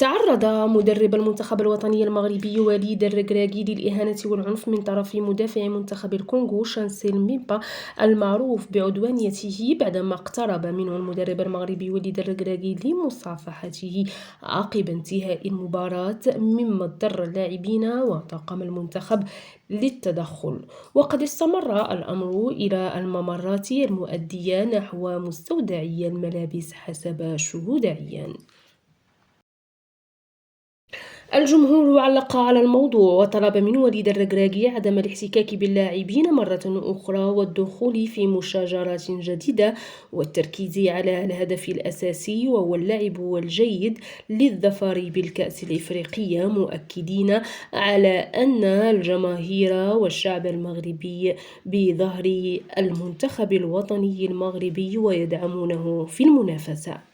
تعرض مدرب المنتخب الوطني المغربي وليد الركراكي للإهانة والعنف من طرف مدافع منتخب الكونغو شانسيل ميمبا المعروف بعدوانيته بعدما اقترب منه المدرب المغربي وليد الركراكي لمصافحته عقب انتهاء المباراة، مما اضطر اللاعبين وطاقم المنتخب للتدخل. وقد استمر الأمر إلى الممرات المؤدية نحو مستودعي الملابس حسب شهود عيان. الجمهور علق على الموضوع وطلب من وليد الركراكي عدم الاحتكاك باللاعبين مرة أخرى والدخول في مشاجرات جديدة والتركيز على الهدف الأساسي وهو اللعب الجيد للظفر بالكأس الإفريقية، مؤكدين على أن الجماهير والشعب المغربي بظهر المنتخب الوطني المغربي ويدعمونه في المنافسة.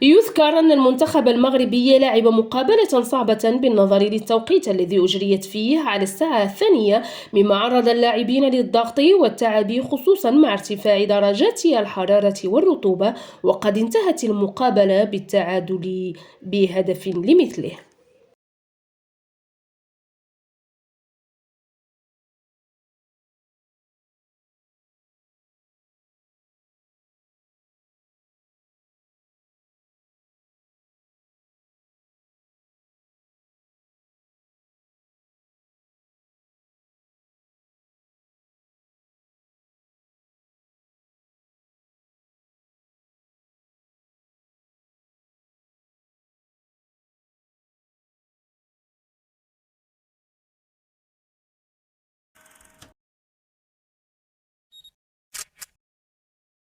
يذكر أن المنتخب المغربي لعب مقابلة صعبة بالنظر للتوقيت الذي أجريت فيه على الساعة 2، مما عرض اللاعبين للضغط والتعب خصوصا مع ارتفاع درجات الحرارة والرطوبة، وقد انتهت المقابلة بالتعادل بهدف لمثله.